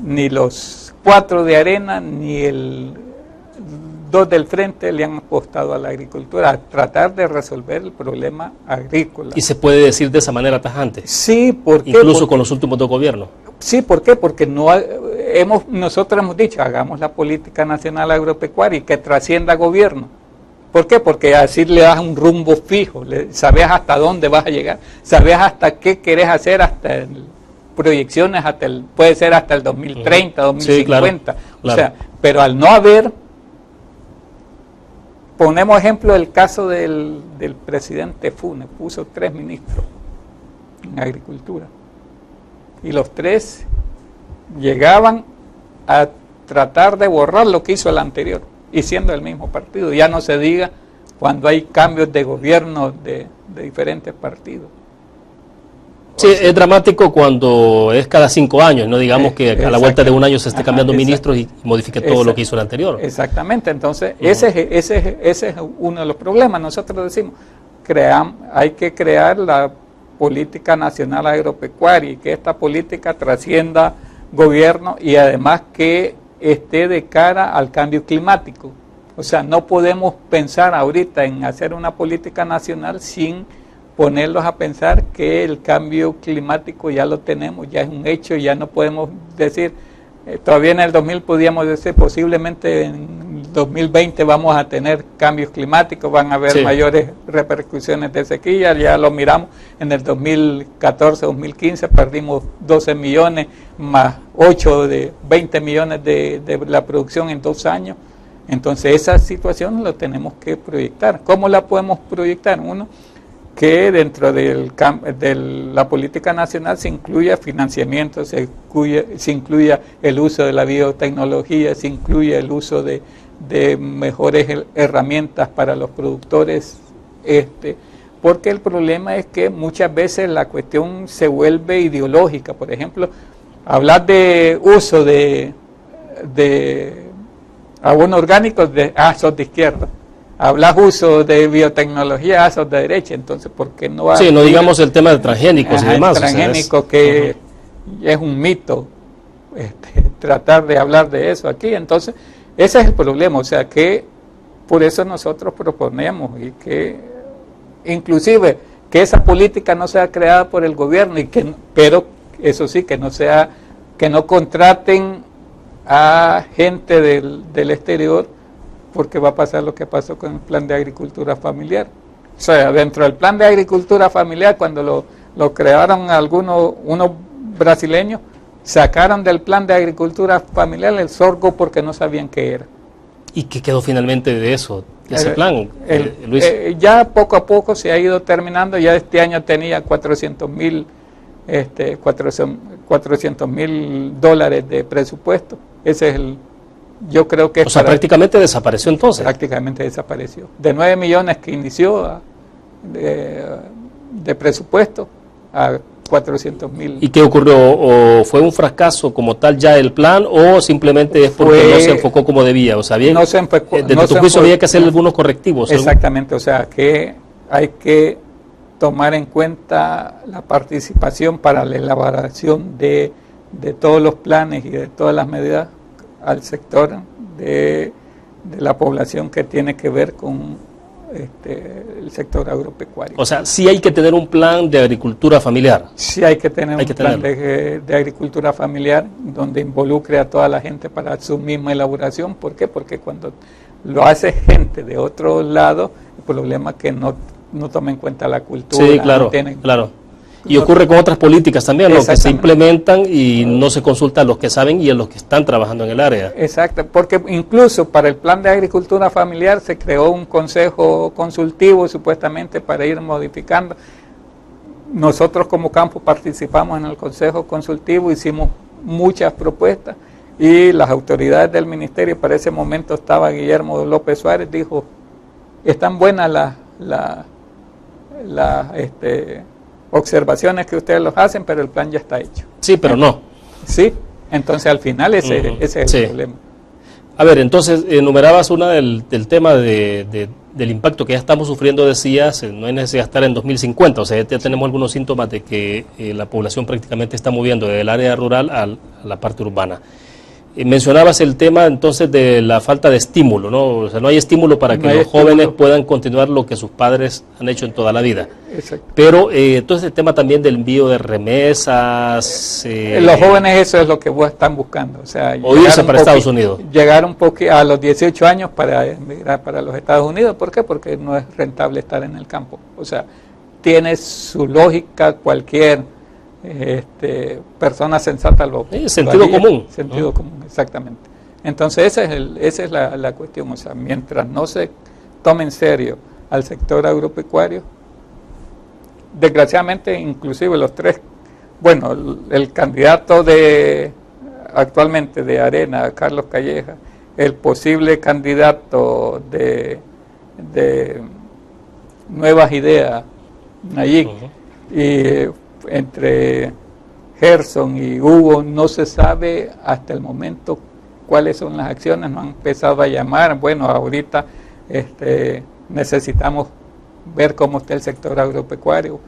[SPEAKER 2] ni los 4 de Arena, ni el 2 del Frente le han apostado a la agricultura, a tratar de resolver el problema agrícola.
[SPEAKER 1] ¿Y se puede decir de esa manera tajante?
[SPEAKER 2] Sí, porque
[SPEAKER 1] incluso con los últimos 2 gobiernos.
[SPEAKER 2] Sí, ¿por qué? Porque nosotros hemos dicho, hagamos la política nacional agropecuaria y que trascienda gobierno. ¿Por qué? Porque así le das un rumbo fijo, sabes hasta dónde vas a llegar, sabes hasta qué querés hacer, proyecciones, puede ser hasta el 2030, 2050. Sí, claro. O sea, pero al no haber. Ponemos ejemplo el caso del presidente Funes, puso 3 ministros en agricultura y los 3 llegaban a tratar de borrar lo que hizo el anterior y siendo el mismo partido, ya no se diga cuando hay cambios de gobierno de diferentes partidos.
[SPEAKER 1] Sí, es dramático cuando es cada 5 años, no digamos que a la vuelta de un año se esté cambiando ministros y modifique todo lo que hizo el anterior. Exactamente,
[SPEAKER 2] entonces ese es uno de los problemas. Nosotros decimos, hay que crear la política nacional agropecuaria y que esta política trascienda gobierno y además que esté de cara al cambio climático. O sea, no podemos pensar ahorita en hacer una política nacional sin ponerlos a pensar que el cambio climático ya lo tenemos, ya es un hecho, ya no podemos decir, todavía en el 2000 podíamos decir, posiblemente en 2020 vamos a tener cambios climáticos, van a haber mayores repercusiones de sequía, ya lo miramos, en el 2014-2015 perdimos 12 millones, más 8 de 20 millones de la producción en 2 años, Entonces esa situación la tenemos que proyectar. ¿Cómo la podemos proyectar? Uno, que dentro de la política nacional se incluya financiamiento, se incluya el uso de la biotecnología, se incluya el uso de mejores herramientas para los productores, porque el problema es que muchas veces la cuestión se vuelve ideológica. Por ejemplo, hablar de uso de abonos orgánicos, sos de izquierda. Hablas uso de biotecnología, sos de derecha. Entonces, ¿por qué no?
[SPEAKER 1] Sí, no digamos el tema de transgénicos y demás.
[SPEAKER 2] Transgénicos, que es un mito, tratar de hablar de eso aquí. Entonces, ese es el problema. O sea, que por eso nosotros proponemos y que inclusive que esa política no sea creada por el gobierno, pero eso sí, que no contraten a gente del exterior, porque va a pasar lo que pasó con el plan de agricultura familiar. O sea, dentro del plan de agricultura familiar, cuando lo crearon unos brasileños, sacaron del plan de agricultura familiar el sorgo porque no sabían qué era.
[SPEAKER 1] ¿Y qué quedó finalmente de eso, de ese plan, Luis?
[SPEAKER 2] Ya poco a poco se ha ido terminando. Ya este año tenía $400,000 de presupuesto. Ese es yo creo que...
[SPEAKER 1] O sea, prácticamente desapareció entonces.
[SPEAKER 2] Prácticamente desapareció. De 9 millones que inició de presupuesto a 400,000.
[SPEAKER 1] ¿Y qué ocurrió? ¿O fue un fracaso como tal ya el plan, o simplemente es porque no se enfocó como debía? O sea, bien,
[SPEAKER 2] no se enfocó,
[SPEAKER 1] desde tu juicio había que hacer algunos correctivos.
[SPEAKER 2] Exactamente, o sea, que hay que tomar en cuenta la participación para la elaboración de todos los planes y de todas las medidas al sector de la población que tiene que ver con el sector agropecuario.
[SPEAKER 1] O sea, sí hay que tener un plan de agricultura familiar.
[SPEAKER 2] Sí hay que tener un plan de agricultura familiar donde involucre a toda la gente para su misma elaboración. ¿Por qué? Porque cuando lo hace gente de otro lado, el problema es que no toma en cuenta la cultura.
[SPEAKER 1] Sí, claro, claro. Y ocurre con otras políticas también, ¿no? Que se implementan y no se consulta a los que saben y a los que están trabajando en el área.
[SPEAKER 2] Exacto, porque incluso para el plan de agricultura familiar se creó un consejo consultivo supuestamente para ir modificando. Nosotros como campo participamos en el consejo consultivo, hicimos muchas propuestas y las autoridades del ministerio, para ese momento estaba Guillermo López Suárez, dijo, están buenas las observaciones que ustedes los hacen, pero el plan ya está hecho.
[SPEAKER 1] Sí, pero no.
[SPEAKER 2] Sí, entonces al final ese es el problema.
[SPEAKER 1] A ver, entonces enumerabas una del tema del impacto que ya estamos sufriendo, decías, no hay necesidad de estar en 2050, o sea, ya tenemos algunos síntomas de que la población prácticamente está moviendo del área rural a la parte urbana. Mencionabas el tema entonces de la falta de estímulo, ¿no? O sea, no hay estímulo para que los jóvenes puedan continuar lo que sus padres han hecho en toda la vida.
[SPEAKER 2] Exacto.
[SPEAKER 1] Pero entonces el tema también del envío de remesas.
[SPEAKER 2] Los jóvenes eso es lo que están buscando. O sea,
[SPEAKER 1] irse para Estados Unidos.
[SPEAKER 2] Llegar a los 18 años para emigrar para los Estados Unidos. ¿Por qué? Porque no es rentable estar en el campo. O sea, tiene su lógica cualquier persona sensata
[SPEAKER 1] sentido común.
[SPEAKER 2] Sentido común, exactamente. Entonces esa es la cuestión. O sea, mientras no se tome en serio al sector agropecuario, desgraciadamente inclusive los tres, bueno, el candidato actualmente de Arena, Carlos Calleja, el posible candidato de Nuevas Ideas, Nayib, y entre Gerson y Hugo no se sabe hasta el momento cuáles son las acciones, no han empezado a llamar. Bueno, ahorita necesitamos ver cómo está el sector agropecuario,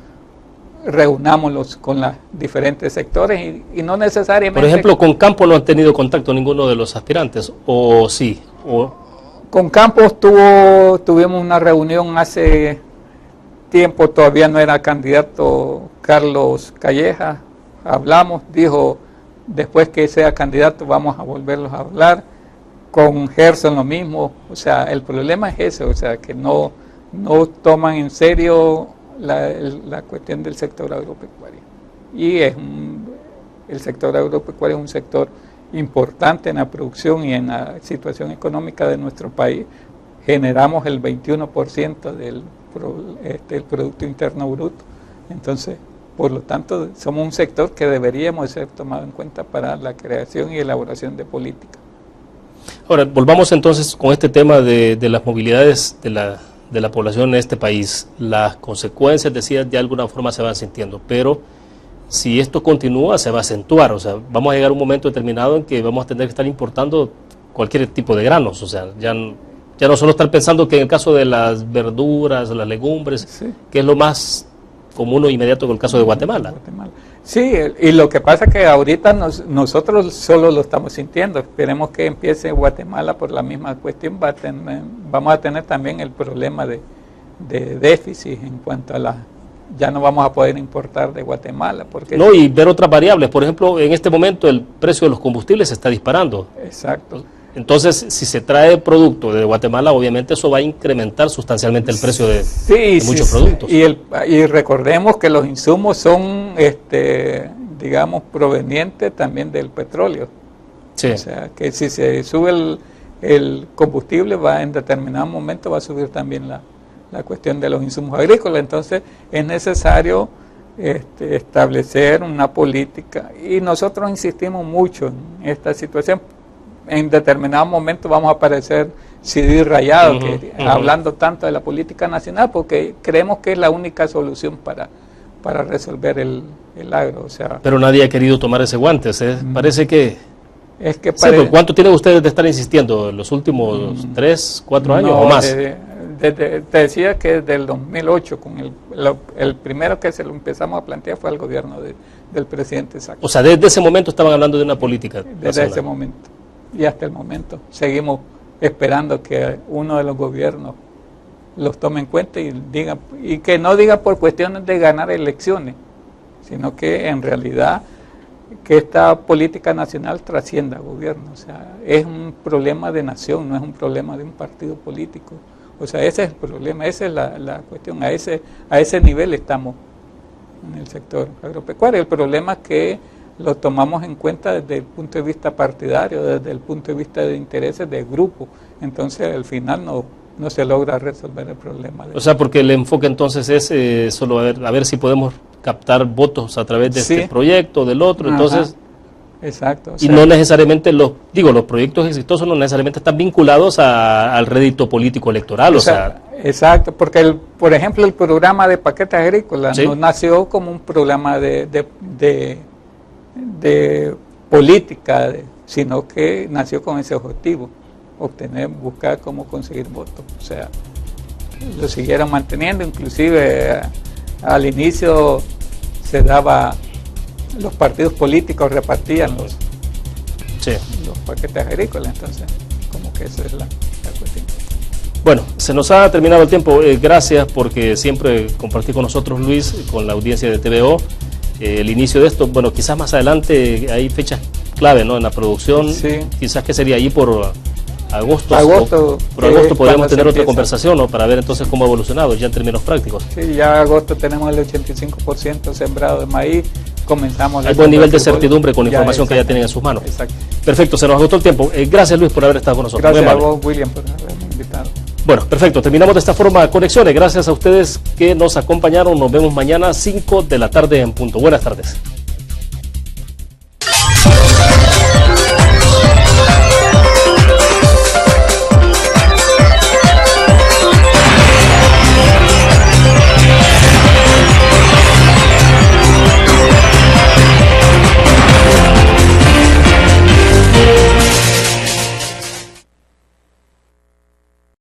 [SPEAKER 2] reunámoslos con los diferentes sectores y no necesariamente...
[SPEAKER 1] Por ejemplo, con Campos no han tenido contacto ninguno de los aspirantes, ¿o sí?
[SPEAKER 2] Con Campos tuvimos una reunión hace tiempo, todavía no era candidato Carlos Calleja, hablamos, dijo, después que sea candidato vamos a volverlos a hablar. Con Gerson lo mismo. O sea, el problema es ese, o sea, que no toman en serio la cuestión del sector agropecuario. Y el sector agropecuario es un sector importante en la producción y en la situación económica de nuestro país. Generamos el 21% del Producto Interno Bruto. Entonces, por lo tanto, somos un sector que deberíamos ser tomado en cuenta para la creación y elaboración de políticas.
[SPEAKER 1] Ahora, volvamos entonces con este tema de las movilidades de la población en este país. Las consecuencias, decía, de alguna forma se van sintiendo, pero si esto continúa, se va a acentuar. O sea, vamos a llegar a un momento determinado en que vamos a tener que estar importando cualquier tipo de granos. O sea, ya no solo estar pensando que en el caso de las verduras, las legumbres, sí, que es lo más común o inmediato con el caso de Guatemala.
[SPEAKER 2] Sí, y lo que pasa es que ahorita nosotros solo lo estamos sintiendo. Esperemos que empiece Guatemala por la misma cuestión. Vamos a tener también el problema de déficit en cuanto a ya no vamos a poder importar de Guatemala. Porque
[SPEAKER 1] no, y ver otras variables. Por ejemplo, en este momento el precio de los combustibles se está disparando.
[SPEAKER 2] Exacto.
[SPEAKER 1] Entonces, si se trae producto de Guatemala, obviamente eso va a incrementar sustancialmente el precio de muchos productos.
[SPEAKER 2] Y recordemos que los insumos son, digamos, provenientes también del petróleo. Sí. O sea, que si se sube el combustible, en determinado momento va a subir también la cuestión de los insumos agrícolas. Entonces, es necesario establecer una política. Y nosotros insistimos mucho en esta situación. En determinado momento vamos a parecer CD rayado, hablando tanto de la política nacional, porque creemos que es la única solución para resolver el agro. O sea,
[SPEAKER 1] pero nadie ha querido tomar ese guante. Parece que...
[SPEAKER 2] Sí,
[SPEAKER 1] ¿cuánto tienen ustedes de estar insistiendo? ¿En los últimos 3, 4 años o más?
[SPEAKER 2] Te decía que desde el 2008, con el primero que se lo empezamos a plantear fue el gobierno del presidente Saca.
[SPEAKER 1] O sea, desde ese momento estaban hablando de una política
[SPEAKER 2] desde nacional. Ese momento. Y hasta el momento seguimos esperando que uno de los gobiernos los tome en cuenta y que no diga por cuestiones de ganar elecciones, sino que en realidad que esta política nacional trascienda al gobierno. O sea, es un problema de nación, no es un problema de un partido político. O sea, ese es el problema, esa es la cuestión, a ese nivel estamos en el sector agropecuario. El problema es que lo tomamos en cuenta desde el punto de vista partidario, desde el punto de vista de intereses del grupo. Entonces, al final no se logra resolver el problema.
[SPEAKER 1] O sea, porque el enfoque entonces es solo a ver si podemos captar votos a través de este proyecto, del otro. Entonces,
[SPEAKER 2] exacto.
[SPEAKER 1] Y no necesariamente los proyectos exitosos no necesariamente están vinculados al rédito político electoral.
[SPEAKER 2] Exacto, porque por ejemplo el programa de paquetes agrícolas no nació como un programa de política, sino que nació con ese objetivo, buscar cómo conseguir votos. O sea, lo siguieron manteniendo, inclusive al inicio se daba, los partidos políticos repartían los paquetes agrícolas, entonces como que esa es la cuestión.
[SPEAKER 1] Bueno, se nos ha terminado el tiempo. Gracias porque siempre compartí con nosotros, Luis, con la audiencia de TVO. El inicio de esto, bueno, quizás más adelante hay fechas clave, ¿no? En la producción, quizás que sería ahí por agosto podríamos tener otra conversación, ¿no? Para ver entonces cómo ha evolucionado ya en términos prácticos.
[SPEAKER 2] Sí, ya en agosto tenemos el 85% sembrado de maíz, comenzamos...
[SPEAKER 1] Hay buen nivel de certidumbre con la información que ya tienen en sus manos. Exacto. Perfecto, se nos agotó el tiempo. Gracias, Luis, por haber estado con nosotros.
[SPEAKER 2] Gracias a vos, William, por haberme invitado.
[SPEAKER 1] Bueno, perfecto, terminamos de esta forma Conexiones. Gracias a ustedes que nos acompañaron. Nos vemos mañana 5 de la tarde en punto. Buenas tardes.